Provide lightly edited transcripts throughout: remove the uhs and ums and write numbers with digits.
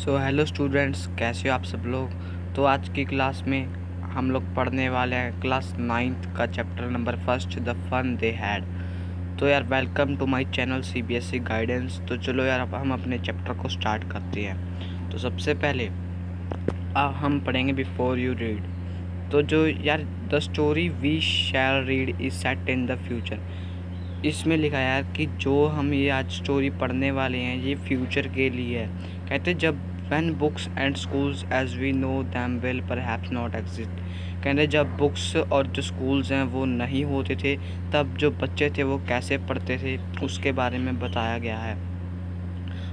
Hello students, कैसे हो आप सब लोग। तो आज की क्लास में हम लोग पढ़ने वाले हैं क्लास 9th का chapter number first, the fun they had. तो यार welcome to my channel CBSE guidance. तो चलो यार अब हम अपने चैप्टर को स्टार्ट करते हैं। तो सबसे पहले हम पढ़ेंगे बिफोर यू रीड। तो जो यार the story we shall read is set in the future. इसमें लिखा है यार कि जो हम ये आज स्टोरी पढ़ने वाले हैं ये फ्यूचर के लिए है। कहते जब when books and schools as we know them will perhaps not exist। कहते जब बुक्स और जो स्कूल्स हैं वो नहीं होते थे तब जो बच्चे थे वो कैसे पढ़ते थे उसके बारे में बताया गया है।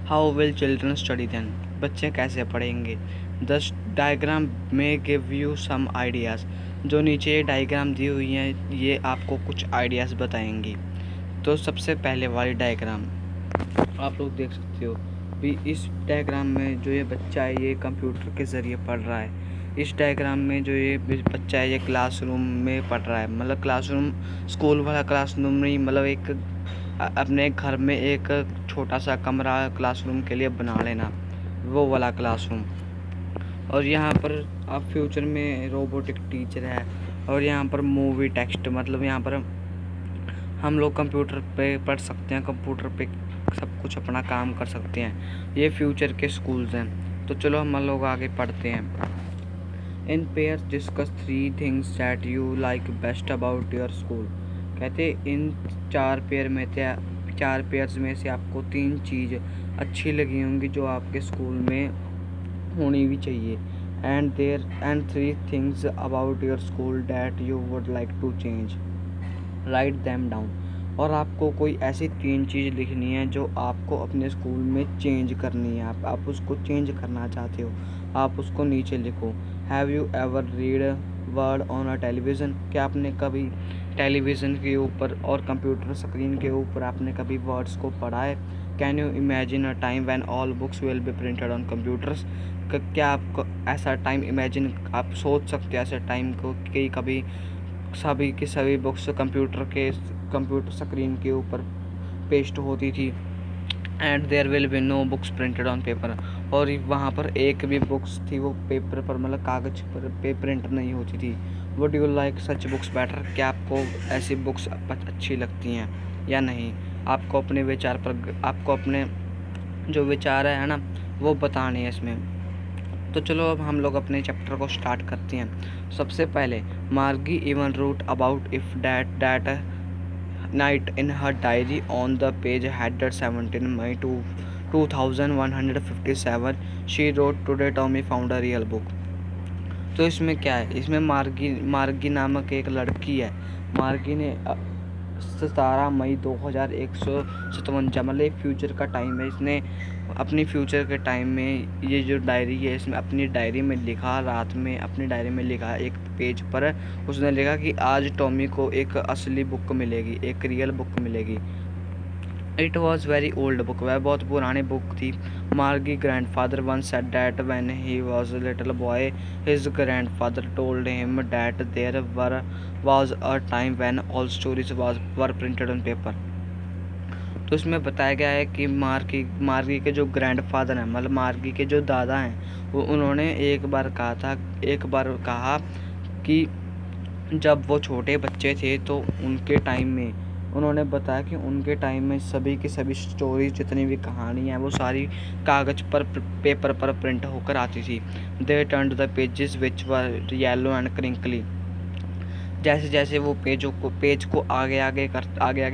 How will children study then, बच्चे कैसे पढ़ेंगे। द डायग्राम में गिव यू सम आइडियाज़। जो नीचे ये डायग्राम दी हुई हैं ये आपको कुछ आइडियाज़ बताएंगी। तो सबसे पहले वाली डायग्राम आप लोग देख सकते हो भी। इस डायग्राम में जो ये बच्चा है ये कंप्यूटर के ज़रिए पढ़ रहा है। इस डायग्राम में जो ये बच्चा है ये क्लासरूम में पढ़ रहा है, मतलब क्लासरूम स्कूल वाला क्लासरूम नहीं, मतलब एक अपने घर में एक छोटा सा कमरा क्लासरूम के लिए बना लेना, वो वाला क्लासरूम। और यहाँ पर आप फ्यूचर में रोबोटिक टीचर है। और यहाँ पर मूवी टेक्स्ट, मतलब यहाँ पर हम लोग कंप्यूटर पे पढ़ सकते हैं, कंप्यूटर पे सब कुछ अपना काम कर सकते हैं। ये फ्यूचर के स्कूल्स हैं। तो चलो हम लोग आगे पढ़ते हैं। इन pairs discuss 3 things that you like best about your school. कहते इन चार पेयर्स में से आपको 3 चीज़ अच्छी लगी होंगी जो आपके स्कूल में होनी भी चाहिए। And 3 things about your school that you would like to change, write them down. और आपको कोई ऐसी 3 चीज़ लिखनी है जो आपको अपने स्कूल में चेंज करनी है, आप उसको चेंज करना चाहते हो, आप उसको नीचे लिखो। Have you ever read word on a television, क्या आपने कभी टेलीविज़न के ऊपर और कंप्यूटर स्क्रीन के ऊपर आपने कभी वर्ड्स को पढ़ा है। Can you imagine a time when all books will be printed on computers, क्या आपको ऐसा टाइम इमेजिन, आप सोच सकते हैं ऐसे टाइम को कि कभी सभी की सभी बुक्स कंप्यूटर स्क्रीन के ऊपर पेस्ट होती थी। And there will be no books printed on paper, और वहाँ पर एक भी बुक्स थी वो पेपर पर, मतलब कागज़ पर प्रिंट नहीं होती थी। Would you like such books better, क्या आपको ऐसी बुक्स अच्छी लगती हैं या नहीं। आपको अपने जो विचार है ना वो बताने हैं इसमें। तो चलो अब हम लोग अपने चैप्टर को स्टार्ट करते हैं। सबसे पहले Margie even wrote about if that night in her diary on the page headed 17 May 2157 she wrote today Tommy found a real book. तो इसमें क्या है, इसमें मार्गी नामक एक लड़की है। मार्गी ने 17 मई 2157, मतलब फ्यूचर का टाइम है, इसने अपनी फ्यूचर के टाइम में ये जो डायरी है इसमें अपनी डायरी में लिखा, रात में अपनी डायरी में लिखा एक पेज पर उसने लिखा कि आज टॉमी को एक असली बुक मिलेगी, एक रियल बुक मिलेगी। It was very old book, वह बहुत पुरानी बुक थी। Margie grandfather one said that when he was little boy his grandfather told him that there was a time when all stories were printed on paper. तो इसमें बताया गया है कि मार्गी के जो ग्रैंडफादर हैं, मतलब मार्गी के जो दादा हैं, वो उन्होंने एक बार कहा कि जब वो छोटे बच्चे थे तो उनके टाइम में उन्होंने बताया कि उनके टाइम में सभी की सभी स्टोरीज, जितनी भी कहानियाँ हैं वो सारी कागज़ पर पेपर पर प्रिंट होकर आती थी। दे turned the pages which were yellow and crinkly. जैसे जैसे वो पेज को आगे आगे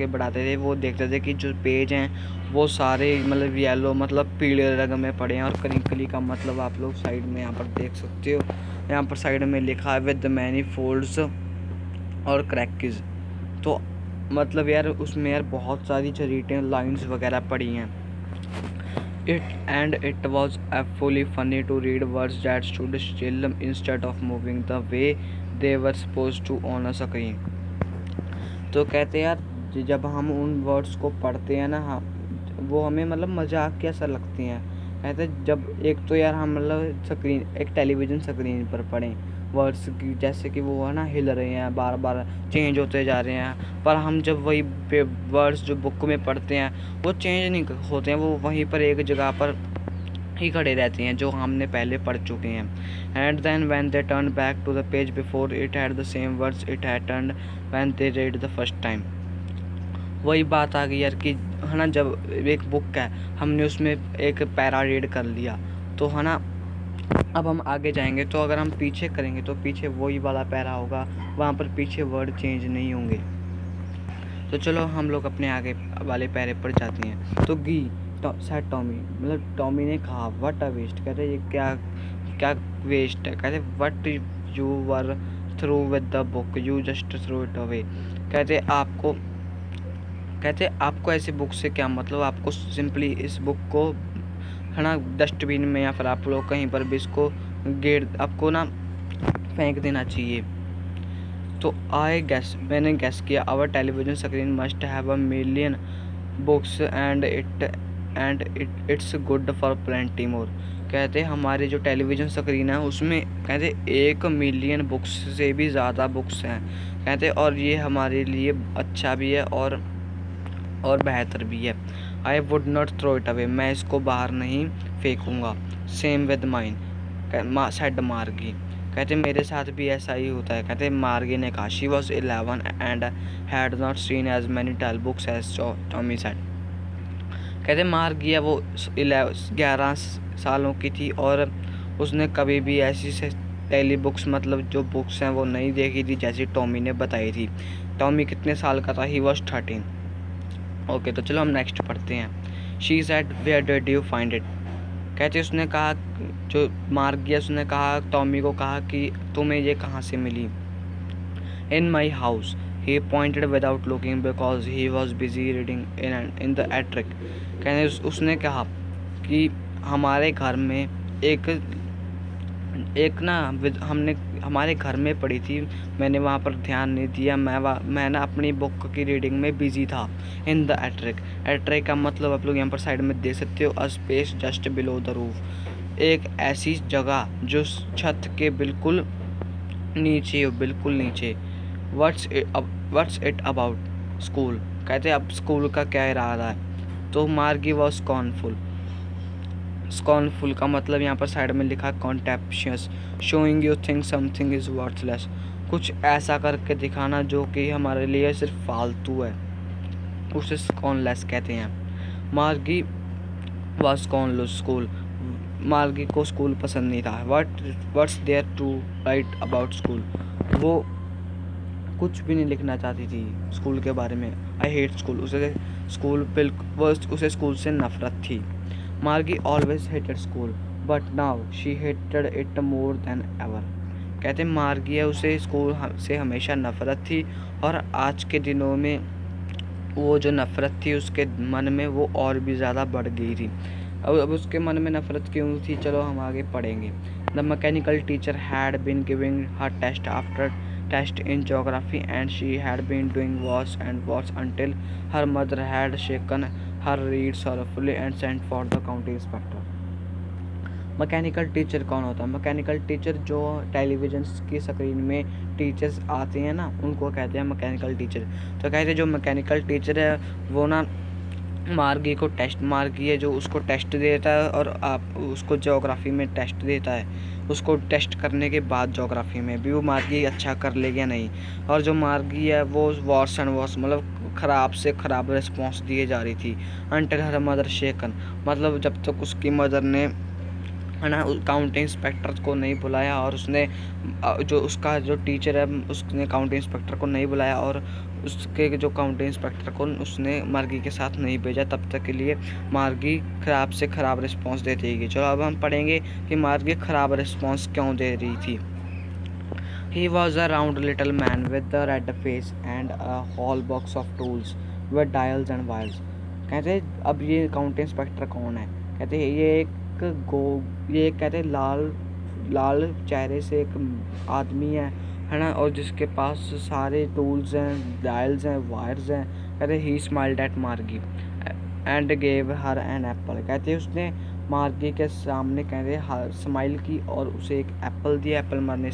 बढ़ाते थे वो देखते थे कि जो पेज हैं वो सारे मतलब येलो, मतलब पीले रंग में पड़े हैं। और क्रिंकली का मतलब आप लोग साइड में यहाँ पर देख सकते हो, यहाँ पर साइड में लिखा है विद मैनी फोल्ड्स और क्रैकिज। तो मतलब यार उसमें यार बहुत सारी चरीटें लाइंस वगैरह पड़ी हैं। It was fully funny to read words that stood still instead of moving the way they were supposed to on a screen। तो कहते यार जब हम उन वर्ड्स को पढ़ते हैं ना, वो हमें मतलब मजाक के ऐसा लगती हैं। कहते जब एक तो यार हम मतलब एक टेलीविज़न स्क्रीन पर पढ़ें वर्ड्स की, जैसे कि वो है ना हिल रहे हैं, बार बार चेंज होते जा रहे हैं, पर हम जब वही वर्ड्स जो बुक में पढ़ते हैं वो चेंज नहीं होते हैं, वो वहीं पर एक जगह पर ही खड़े रहते हैं जो हमने पहले पढ़ चुके हैं। And then when they turn back to the page before it had the same words it had turned when they read the first time. वही बात आ गई यार कि है ना, जब एक बुक है हमने उसमें एक पैरा रीड कर लिया तो है ना, अब हम आगे जाएंगे तो अगर हम पीछे करेंगे तो पीछे वही वाला पैरा होगा, वहाँ पर पीछे वर्ड चेंज नहीं होंगे। तो चलो हम लोग अपने आगे वाले पैरे पर जाते हैं। तो गी सेड टॉमी, मतलब टॉमी ने कहा व्हाट अ वेस्ट। कहते ये क्या क्या वेस्ट है। कहते what you were through with the book you just through it away. कहते आपको ऐसी बुक से क्या मतलब, आपको सिंपली इस बुक को है ना डस्टबिन में या फिर आप लोग कहीं पर भी इसको आपको ना फेंक देना चाहिए। तो मैंने गैस किया our television screen must have a million books and it's good for plenty more. कहते हमारे जो टेलीविज़न स्क्रीन है उसमें कहते 1 मिलियन बुक्स से भी ज़्यादा बुक्स हैं। कहते और ये हमारे लिए अच्छा भी है और बेहतर भी है। I would not throw it away, मैं इसको बाहर नहीं फेंकूँगा। Same with mine said Margie. कहते मेरे साथ भी ऐसा ही होता है। कहते मार्गी ने कहा she was 11 and had not seen as many tell books as Tommy said. कहते मार्गी है वो 11 सालों की थी और उसने कभी भी ऐसी से टेली बुक्स मतलब जो बुक्स हैं वो नहीं देखी थी जैसी टॉमी ने बताई थी। टॉमी कितने साल का था? He was 13। ओके, तो चलो हम नेक्स्ट पढ़ते हैं। She said where did you find it. कहते उसने कहा, जो मार्गी है उसने कहा टॉमी को कहा कि तुम्हें ये कहाँ से मिली। In my house, he pointed without looking because he was busy reading in the attic। कहने उसने कहा कि हमारे घर में एक ना हमने हमारे घर में पढ़ी थी, मैंने वहाँ पर ध्यान नहीं दिया, मैं ना अपनी बुक की रीडिंग में बिजी था। इन द एट्रिक का मतलब आप लोग यहाँ पर साइड में देख सकते हो, a space just below the roof, एक ऐसी जगह जो छत के बिल्कुल नीचे हो, बिल्कुल नीचे। What's it about school. कहते अब स्कूल का क्या इरादा है। तो मार्गी वॉज स्कॉर्नफुल का मतलब यहाँ पर साइड में लिखा contemptuous, showing you think something is worthless, कुछ ऐसा करके दिखाना जो कि हमारे लिए सिर्फ फालतू है, उसे स्कॉर्नलेस कहते हैं। मार्गी वॉज स्कॉर्नलेस स्कूल, मार्गी को स्कूल पसंद नहीं था। What's there to write about school, वो कुछ भी नहीं लिखना चाहती थी स्कूल के बारे में। आई हेट स्कूल, उसे स्कूल से नफरत थी। मार्गी always hated school but now she hated it more than ever. कहते मार्गी है उसे स्कूल से हमेशा नफरत थी और आज के दिनों में वो जो नफरत थी उसके मन में वो और भी ज़्यादा बढ़ गई थी। अब उसके मन में नफरत क्यों थी, चलो हम आगे पढ़ेंगे। The mechanical teacher had been giving her test after test in geography and she had been doing worse and worse until her mother had shaken her reed sorrowfully and sent for the county inspector। Mechanical teacher कौन होता है? Mechanical teacher जो television की screen में teachers आते हैं ना उनको कहते हैं मैकेनिकल टीचर। तो कहते हैं जो मैकेनिकल टीचर है वो ना मार्गी है जो उसको टेस्ट देता है और आप उसको ज्योग्राफी में टेस्ट देता है। उसको टेस्ट करने के बाद ज्योग्राफी में भी वो मार्गी अच्छा कर लेगा नहीं। और जो मार्गी है वो वर्स एंड वर्स मतलब ख़राब से ख़राब रिस्पॉन्स दिए जा रही थी। अंटिल हर मदर शेकन, मतलब जब तक उसकी मदर ने है ना काउंटी इंस्पेक्टर को नहीं बुलाया और उसने जो उसका जो टीचर है उसने काउंटी इंस्पेक्टर को नहीं बुलाया और उसके जो काउंटी इंस्पेक्टर को उसने मार्गी के साथ नहीं भेजा, तब तक के लिए मार्गी ख़राब से ख़राब रिस्पांस देती रहेगी। चलो अब हम पढ़ेंगे कि मार्गी ख़राब रिस्पांस क्यों दे रही थी। He was a round little man with a red face and a whole box of tools with dials and wires। कहते अब ये काउंटी इंस्पेक्टर कौन है? कहते ये कहते लाल चेहरे से एक आदमी है ना, और जिसके पास सारे टूल्स हैं, डायल्स हैं, वायर्स हैं। कहते he smiled at Margie and gave her an apple. कहते उसने मार्गी के सामने कहते स्माइल की और उसे एक एप्पल दिया। एप्पल मारने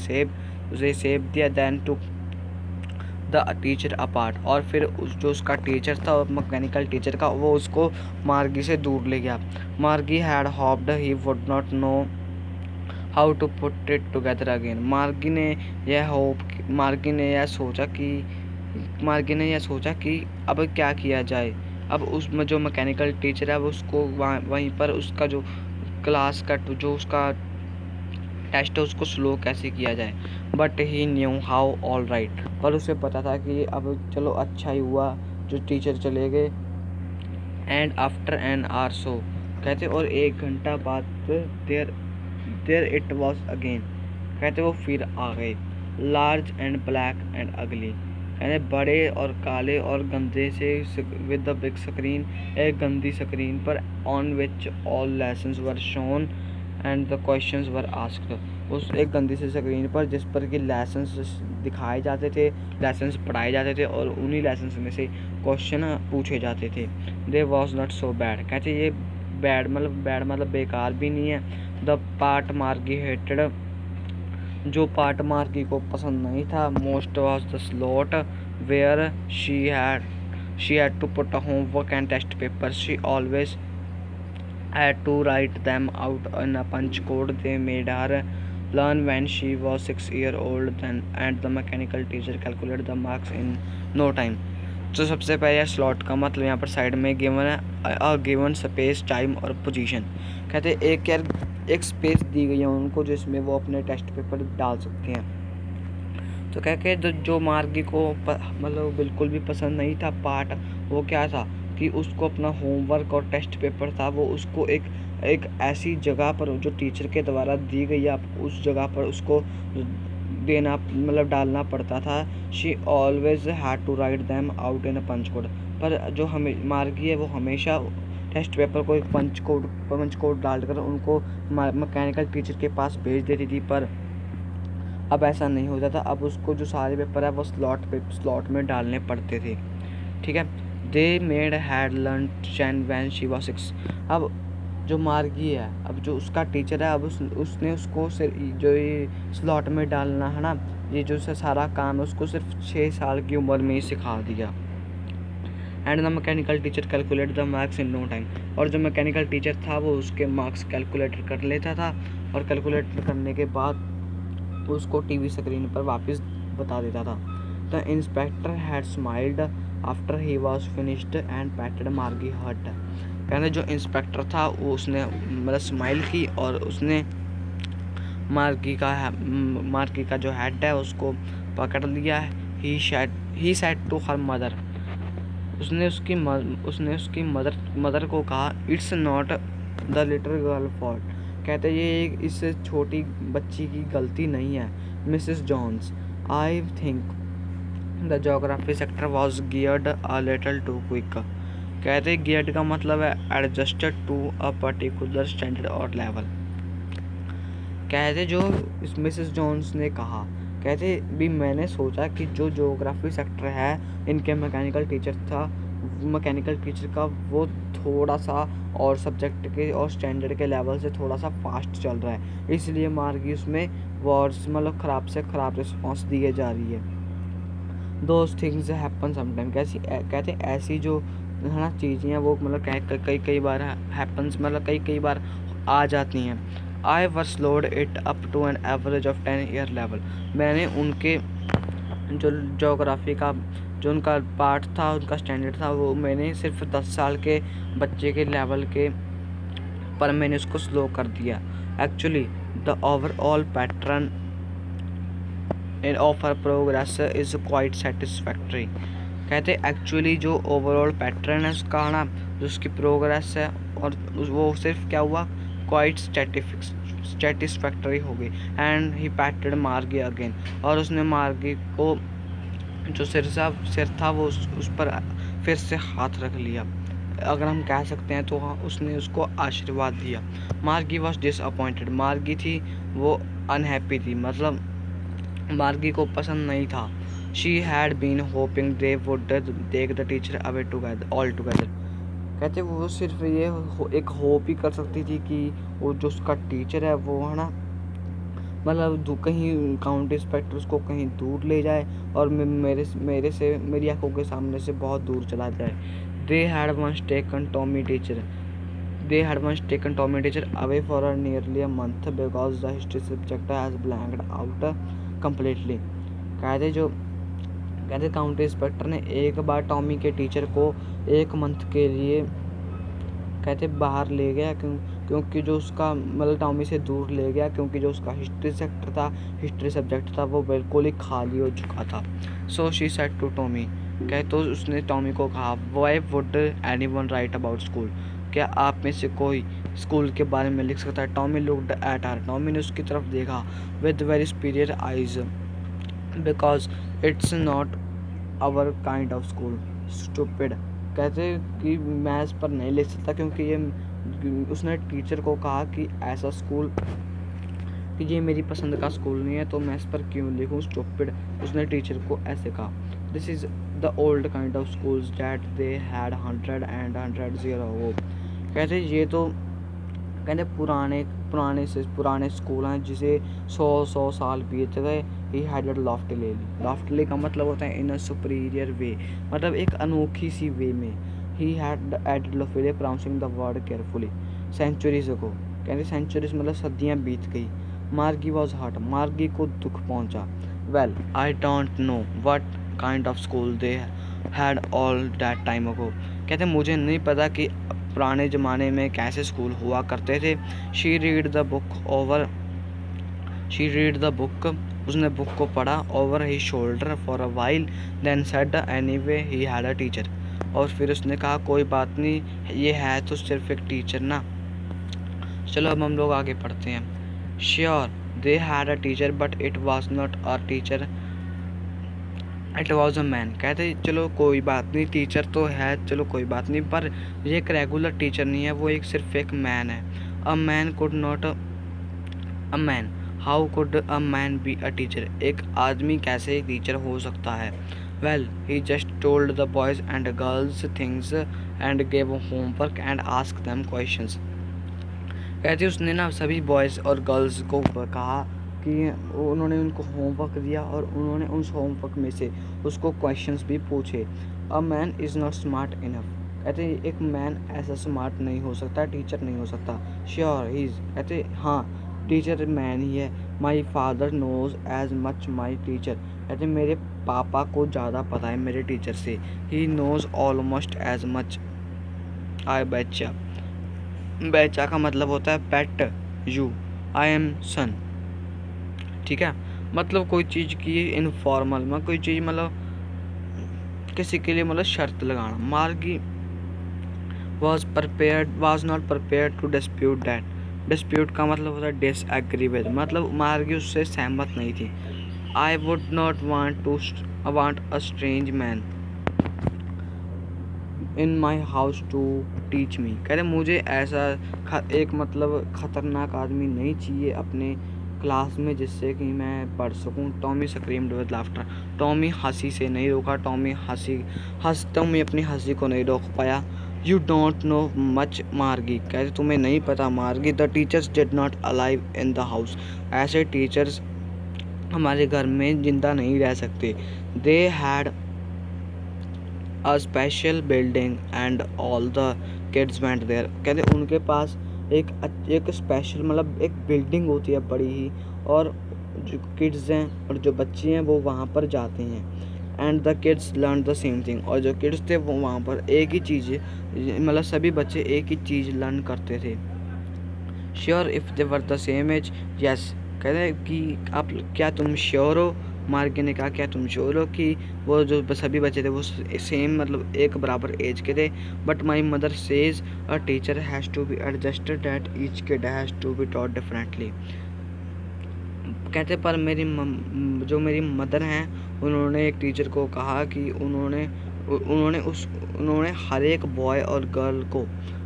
उसे सेब दिया। Then to the teacher apart, और फिर जो उसका टीचर था मैकेनिकल टीचर का, वो उसको मार्गी से दूर ले गया। Margie had hoped he would not know how to put it together again. Margie ने यह सोचा कि अब क्या किया जाए। अब उसमें जो मैकेनिकल टीचर है वो उसको वहीं पर उसका जो क्लास का जो उसका टेस्ट है उसको स्लो कैसे किया जाए। But he knew how all right, पर उसे पता था कि अब चलो अच्छा ही हुआ जो टीचर चले गए। And after an hour so, कहते और 1 घंटा बाद देयर इट वॉज अगेन, कहते वो फिर आ गए। लार्ज एंड ब्लैक एंड अगली, कहते बड़े और काले और गंदे से, विद द बिग स्क्रीन, एक गंदी स्क्रीन पर, on which all lessons were shown and the questions were asked, उस एक गंदी सी स्क्रीन पर जिस पर कि लेसन्स दिखाए जाते थे, लेसन्स पढ़ाए जाते थे और उन्हीं लेसन्स में से क्वेश्चन पूछे जाते थे। They was not so bad, कहते ये बैड मतलब बेकार भी नहीं है। द पार्ट मार्गी हेटेड, जो पार्ट मार्गी को पसंद नहीं था, most was the slot where she had to put homework and test paper. She always had to write them out in a punch code they made her learn when she was 6 years old, and the mechanical teacher calculated the marks in no time। तो सबसे पहले slot का मतलब यहाँ पर side में given है, given space, time और पोजीशन। कहते एक स्पेस दी गई है उनको जिसमें वो अपने टेस्ट पेपर डाल सकते हैं। तो कह के जो मार्गी को मतलब बिल्कुल भी पसंद नहीं था पार्ट, वो क्या था कि उसको अपना होमवर्क और टेस्ट पेपर था वो उसको एक ऐसी जगह पर जो टीचर के द्वारा दी गई आप उस जगह पर उसको देना मतलब डालना पड़ता था। She always had to write them out in a punch code, पर जो हमें मार्गी है वो हमेशा टेस्ट पेपर को एक पंच कोड डालकर उनको मैकेनिकल टीचर के पास भेज देती थी। पर अब ऐसा नहीं होता था, अब उसको जो सारे पेपर है वो स्लॉट में डालने पड़ते थे। ठीक है। They made had learn chain when she was 6। अब जो मार्गी है, अब जो उसका टीचर है, अब उसने उसको जो ये स्लॉट में डालना है ना, ये जो सारा काम है उसको सिर्फ 6 साल की उम्र में ही सिखा दिया। And the mechanical teacher calculate the marks in no time, और जो मैकेनिकल टीचर था वो उसके मार्क्स कैलकुलेट कर लेता था और कैलकुलेट करने के बाद उसको टीवी स्क्रीन पर वापस बता देता था। The inspector had smiled after he was finished and पैटेड मार्गी हर्ट। कहने जो इंस्पेक्टर था वो उसने मतलब स्माइल की और उसने मार्गी का जो हेड है उसको पकड़ लिया। He said to her mother, उसने उसकी मदर को कहा, it's not the little girl fault, कहते ये इस छोटी बच्ची की गलती नहीं है Mrs Jones. I think the geography sector was geared a little too quick, कहते गियर्ड का मतलब है adjusted to a particular standard और लेवल। कहते जो मिसेस जॉन्स ने कहा, कहते भी मैंने सोचा कि जो ज्योग्राफी सेक्टर है इनके मैकेनिकल टीचर का वो थोड़ा सा और सब्जेक्ट के और स्टैंडर्ड के लेवल से थोड़ा सा फास्ट चल रहा है, इसलिए मार्गी उसमें वर्ड्स मतलब ख़राब से ख़राब रिस्पॉन्स दिए जा रही है। दोज थिंग्स हैपन समटाइम, कहते ऐसी जो है ना चीज़ें हैं वो मतलब कई बार हैपन्स मतलब कई बार आ जाती हैं। I were slowed it up to an average of 10 year level, मैंने उनके जो ज्योग्राफी का जो उनका पार्ट था उनका स्टैंडर्ड था वो मैंने सिर्फ 10 साल के बच्चे के लेवल के पर मैंने उसको स्लो कर दिया। Actually the overall pattern of her progress is quite satisfactory, कहते एक्चुअली जो ओवरऑल पैटर्न है उसका ना जो उसकी प्रोग्रेस है और वो सिर्फ क्या हुआ क्वाइट सेटिस्फैक्ट्री हो गई। एंड ही पैटेड मार्गी अगेन, और उसने मार्गी को जो सिर था वो उस पर फिर से हाथ रख लिया, अगर हम कह सकते हैं तो हाँ उसने उसको आशीर्वाद दिया। मार्गी वॉज डिसअपॉइंटेड, मार्गी थी वो अनहैप्पी थी, मतलब मार्गी को पसंद नहीं था। She had been hoping they would take the teacher away all together, कहते वो सिर्फ ये एक होप ही कर सकती थी कि वो जो उसका टीचर है वो है ना मतलब कहीं काउंटी इंस्पेक्टर उसको कहीं दूर ले जाए और मेरी आंखों के सामने से बहुत दूर चला जाए। They had once taken Tommy teacher away for nearly a month because the history subject has blanked out completely। कहते काउंटी इंस्पेक्टर ने एक बार टॉमी के टीचर को एक मंथ के लिए कहते बाहर ले गया, क्योंकि जो उसका मतलब टॉमी से दूर ले गया, क्योंकि जो उसका हिस्ट्री सब्जेक्ट था वो बिल्कुल ही खाली हो चुका था। So she said to Tommy, कहे तो उसने टॉमी को कहा, why would anyone write about school, क्या आप में से कोई स्कूल के बारे में लिख सकता है। Tommy looked at her, Tommy ने उसकी तरफ देखा with very superior eyes, because it's not our kind of school stupid. कहते कि मैं इस पर नहीं लिख सकता, क्योंकि ये उसने टीचर को कहा कि ऐसा स्कूल कि ये मेरी पसंद का स्कूल नहीं है, तो मैं इस पर क्यों लिखूं स्टूपिड। उसने टीचर को ऐसे कहा। This is the old kind of schools that they had hundred year ago. कहते ये तो कहते पुराने स्कूल हैं जिसे 100 साल बीत गए। ही हैड लॉफ्टली का मतलब होता है इन अ सुपीरियर वे, मतलब एक अनोखी सी वे में। He had added loftily pronouncing the word carefully centuries ago. कहते सेंचुरीज मतलब सदियाँ बीत गई। मार्गी वॉज हर्ट, मार्गी को दुख पहुंचा। Well I don't know what kind of school they had all that time ago. कहते मुझे नहीं पता कि पुराने ज़माने में कैसे स्कूल हुआ करते थे। शी रीड द बुक, उसने बुक को पढ़ा over he shoulder for a while, then said anyway he had a teacher. और फिर उसने कहा कोई बात नहीं, ये है तो सिर्फ एक टीचर ना। चलो अब हम लोग आगे पढ़ते हैं। Sure they had a teacher but it was not a teacher, it was a man. कहते चलो कोई बात नहीं, टीचर तो है, चलो कोई बात नहीं, पर ये एक रेगुलर टीचर नहीं है, वो सिर्फ एक मैन है। A man could not a man, how could a man be a teacher, एक आदमी कैसे टीचर हो सकता है। Well he just told the boys and girls things and gave homework and ask them questions. कहते उसने ना सभी बॉयज़ और गर्ल्स को कहा कि उन्होंने उनको होमवर्क दिया और उन्होंने उस होमवर्क में से उसको क्वेश्चंस भी पूछे। A man is not smart enough, कहते एक मैन ऐसा स्मार्ट नहीं हो सकता, टीचर नहीं हो सकता। श्योर ही इज़, कहते हाँ टीचर मैन ही है। My father knows as much my teacher, कहते मेरे पापा को ज़्यादा पता है मेरे टीचर से। He knows almost as much I betcha, betcha का मतलब होता है पेट यू, आई एम सन, ठीक है। मतलब कोई चीज़ की इनफॉर्मल में कोई चीज़ मतलब किसी के लिए मतलब शर्त लगाना। Margie was not prepared to dispute that, dispute का मतलब होता है डिसएग्री विद, मतलब मार्गी उससे सहमत नहीं थी। I would not want a strange man in my house to teach me, कह रहे मुझे ऐसा एक मतलब ख़तरनाक आदमी नहीं चाहिए अपने क्लास में जिससे कि मैं पढ़ सकूं। Tommy screamed with laughter, Tommy हंसी से नहीं रोका, टॉमी टॉमी अपनी हंसी को नहीं रोक पाया। यू डोंट नो मच मार्गी, कहते तुम्हें नहीं पता मार्गी, the teachers did not alive in the house, ऐसे टीचर्स हमारे घर में जिंदा नहीं रह सकते। They had a special building and all the kids went there, कहते उनके पास एक स्पेशल मतलब एक बिल्डिंग होती है बड़ी ही, और जो किड्स हैं और जो बच्चे हैं वो वहाँ पर जाते हैं। And the kids learn the same thing, और जो किड्स थे वो वहाँ पर एक ही चीज़ मतलब सभी बच्चे एक ही चीज़ लर्न करते थे। Sure if they were the same age, yes, कहते हैं कि आप क्या तुम श्योर हो, मार्गी ने कहा क्या तुम श्योर हो कि वो जो सभी बच्चे थे वो सेम मतलब एक बराबर एज के थे। But my mother says a teacher has to be adjusted that each kid has to be taught differently, कहते पर जो मेरी मदर हैं उन्होंने एक टीचर को कहा कि उन्होंने हर एक बॉय और गर्ल को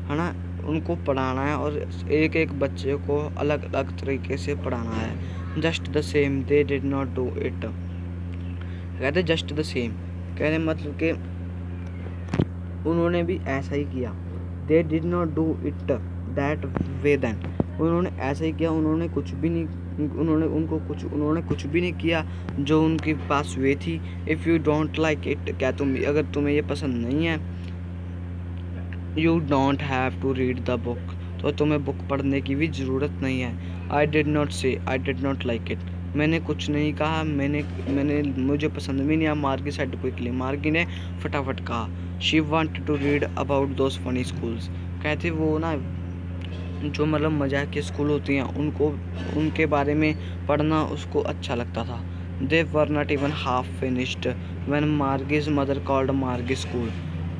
है ना उनको पढ़ाना है और एक एक बच्चे को अलग अलग तरीके से पढ़ाना है। Just the same they did not do it, कहते जस्ट द सेम, कहते मतलब कि उन्होंने भी ऐसा ही किया। They did not do it that way then, उन्होंने ऐसे ही किया, उन्होंने कुछ भी नहीं किया जो उनके पास वे थी। If you don't like it, क्या अगर तुम्हें ये पसंद नहीं है, you don't have to read the book, तो तुम्हें बुक पढ़ने की भी ज़रूरत नहीं है। आई डिड नॉट से I did not like it, मैंने कुछ नहीं कहा, मुझे पसंद भी नहीं आया। मार्गी सेड क्विकली, मार्गी ने फटाफट कहा। She wanted to read about those funny schools, कहते वो ना जो मतलब मजाक के स्कूल होती हैं उनके बारे में पढ़ना उसको अच्छा लगता था। They were not even half finished when Margie's mother called Margie school,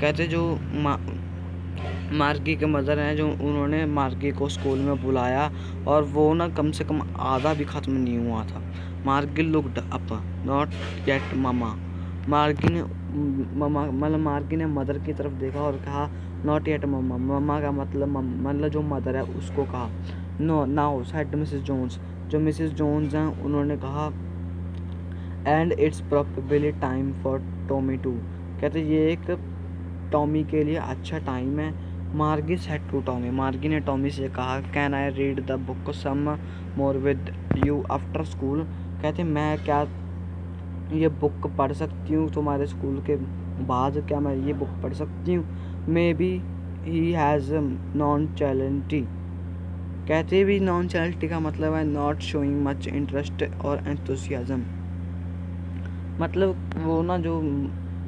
कहते जो मार्गी के मदर हैं, जो उन्होंने मार्गी को स्कूल में बुलाया और वो ना कम से कम आधा भी ख़त्म नहीं हुआ था। मार्गी लुक्ड अप, नॉट येट मामा, मार्गी ने मदर की तरफ देखा और कहा नॉट येट मम्मा, मम्मा का मतलब जो मदर है उसको कहा। No now said Mrs Jones, जो मिसेस जोन्स हैं उन्होंने कहा and it's probably time for Tommy too, कहते ये एक टॉमी के लिए अच्छा टाइम है। मार्गी सेड टू टॉमी, मार्गी ने टॉमी से कहा can I read the book some more with you after school, कहते मैं क्या ये बुक पढ़ सकती हूँ तुम्हारे स्कूल के बाद, क्या मैं ये बुक पढ़ सकती हूँ। Maybe he has nonchalantly, कहते भी नॉन चैलेंटी का मतलब है नॉट शोइंग मच इंटरेस्ट और एंथुसियाज्म, मतलब वो ना जो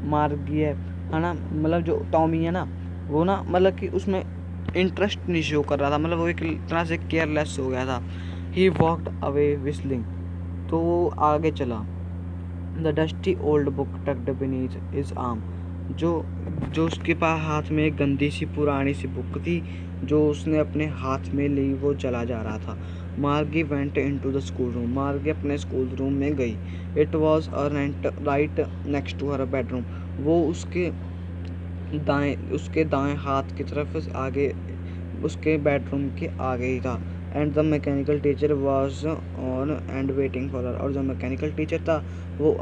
मार्गी है ना, मतलब जो टॉमी है ना वो ना मतलब कि उसमें इंटरेस्ट नहीं शो कर रहा था, मतलब वो एक तरह से केयरलेस हो गया था। ही वॉकड अवे विस्लिंग, तो वो आगे चला। The dusty old book tucked beneath his arm, जो उसके पास हाथ में एक गंदी सी पुरानी सी बुक थी जो उसने अपने हाथ में ली, वो चला जा रहा था। Margie went into the school room, Margie अपने स्कूल रूम में गई। It was right next to her bedroom, वो उसके दाएं हाथ की तरफ आगे उसके बेडरूम के आगे ही था। And the mechanical teacher was on and waiting for her, और जो मैकेनिकल टीचर था वो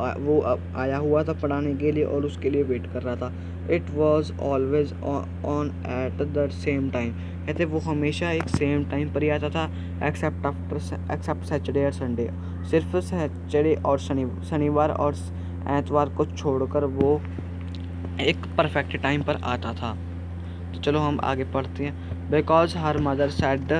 आया हुआ था पढ़ाने के लिए और उसके लिए वेट कर रहा था। It was always on at the same time, कहते वो हमेशा एक सेम टाइम पर ही आता था एक्सेप्ट सैटरडे और संडे, सिर्फ सैटरडे और शनिवार और एतवार को छोड़कर वो एक परफेक्ट टाइम पर आता था। तो चलो हम आगे पढ़ते हैं। Because her mother said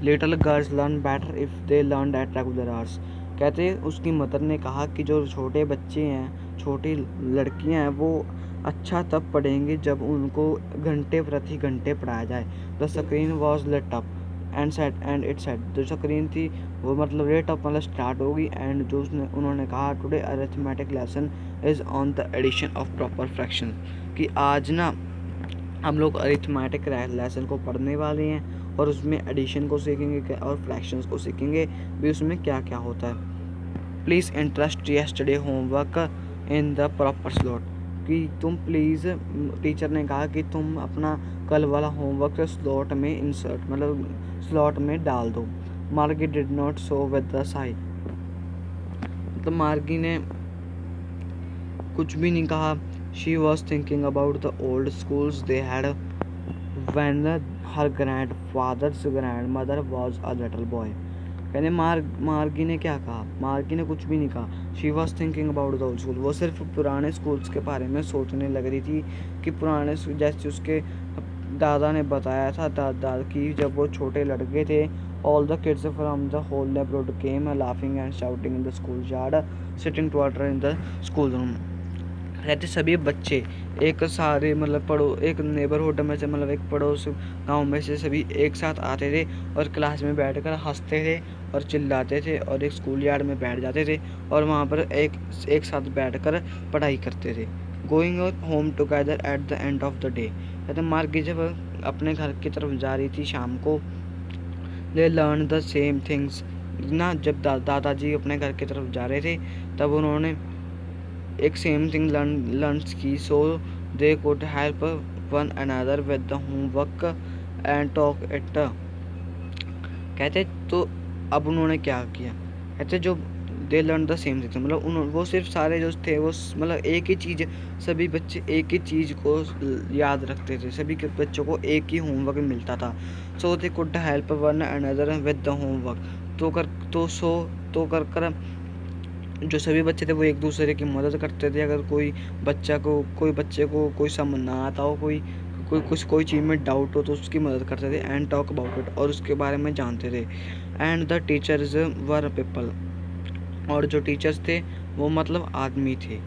little girls learn better if they learn at regular hours, कहते उसकी मदर ने कहा कि जो छोटे बच्चे हैं, छोटी लड़कियां हैं, वो अच्छा तब पढ़ेंगे जब उनको घंटे प्रति घंटे पढ़ाया जाए। The screen was lit up and it said, जो स्क्रीन थी वो मतलब लेट अप मतलब स्टार्ट होगी। एंड जो उन्होंने कहा today arithmetic lesson is on the addition of proper fraction, कि आज ना हम लोग अरिथमेटिक लेसन को पढ़ने वाले हैं और उसमें एडिशन को सीखेंगे और फ्रैक्शंस को सीखेंगे भी, उसमें क्या क्या होता है। Please interest yesterday homework in the proper slot, कि तुम प्लीज़, टीचर ने कहा कि तुम अपना कल वाला होमवर्क स्लॉट में इंसर्ट मतलब स्लॉट में डाल दो। Margie did not so with the sigh, मतलब मार्गी ने कुछ भी नहीं कहा। She was thinking about the old schools they had when her grandfather's grandmother was a little boy, कहने मार्गी ने क्या कहा, मार्गी ने कुछ भी नहीं कहा। She was thinking about the old school, वो सिर्फ पुराने स्कूल्स के बारे में सोचने लग रही थी कि पुराने जैसे उसके दादा ने बताया था, दादा की जब वो छोटे लड़के थे, all the kids from the whole neighbourhood came laughing and shouting in the school yard sitting together in the school room, कहते सभी बच्चे एक सारे मतलब एक नेबरहुड में से मतलब एक पड़ोस गांव में से सभी एक साथ आते थे और क्लास में बैठकर हंसते थे और चिल्लाते थे और एक स्कूल यार्ड में बैठ जाते थे और वहाँ पर एक साथ बैठकर पढ़ाई करते थे। Going home together at the end of the day, कहते मार्गी जब अपने घर की तरफ जा रही थी शाम को, दे लर्न द सेम थिंग्स ना, जब दादाजी अपने घर की तरफ जा रहे थे तब उन्होंने एक सेम थिंग लर्न की, so they could help one another with the homework and talk it, कहते तो अब उन्होंने क्या किया, कहते जो they learn the same thing, मतलब उन वो सिर्फ सारे जो थे वो मतलब एक ही चीज़, सभी बच्चे एक ही चीज़ को याद रखते थे, सभी के बच्चों को एक ही होमवर्क मिलता था। So they could help one another with the homework. तो कर कर जो सभी बच्चे थे वो एक दूसरे की मदद करते थे। अगर कोई बच्चे को कोई समझ ना आता हो, कोई चीज़ में डाउट हो तो उसकी मदद करते थे एंड टॉक अबाउट इट, और उसके बारे में जानते थे। And the teachers were people, और जो टीचर्स थे वो मतलब आदमी थे।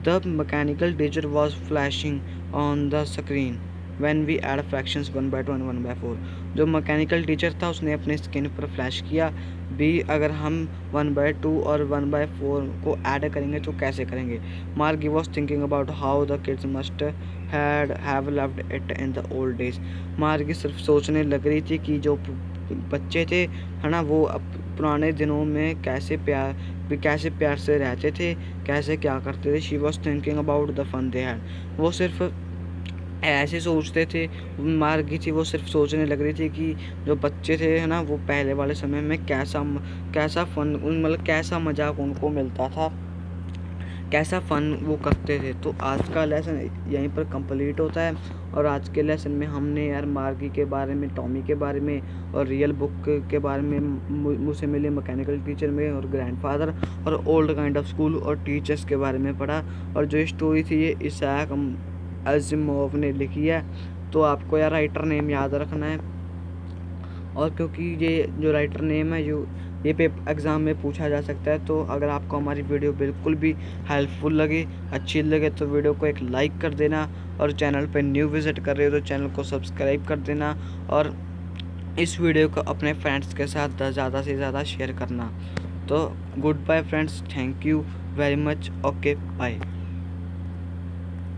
The mechanical teacher was flashing on the screen when we add fractions 1/2 and 1/4। जो मैकेनिकल टीचर था उसने अपने स्क्रीन पर फ्लैश किया भी, अगर हम 1/2 और 1/4 को ऐड करेंगे तो कैसे करेंगे। मार्गी was thinking about how the kids must have loved it in the old days. मार्गी सिर्फ सोचने लग रही थी कि जो बच्चे थे है ना, वो अब पुराने दिनों में कैसे प्यार से रहते थे, कैसे क्या करते थे। She was thinking about the fun they had. वो सिर्फ ऐसे सोचते थे, मार्गी थी वो सिर्फ सोचने लग रही थी कि जो बच्चे थे है ना, वो पहले वाले समय में कैसा फन, मतलब कैसा मजाक उनको मिलता था, कैसा फ़न वो करते थे। तो आज का लेसन यहीं पर कंप्लीट होता है। और आज के लेसन में हमने यार मार्गी के बारे में, टॉमी के बारे में और रियल बुक के बारे में, मुझसे मिले मैकेनिकल टीचर में और ग्रैंडफादर और ओल्ड काइंड ऑफ स्कूल और टीचर्स के बारे में पढ़ा। और जो स्टोरी थी ये इसाक अज़िमोव ने लिखी है। तो आपको यार राइटर नेम याद रखना है, और क्योंकि ये जो राइटर नेम है ये एग्ज़ाम में पूछा जा सकता है। तो अगर आपको हमारी वीडियो बिल्कुल भी हेल्पफुल लगे, अच्छी लगे, तो वीडियो को एक लाइक कर देना, और चैनल पर न्यू विज़िट कर रहे हो तो चैनल को सब्सक्राइब कर देना, और इस वीडियो को अपने फ्रेंड्स के साथ ज़्यादा से ज़्यादा शेयर करना। तो goodbye friends, thank you very much, okay bye.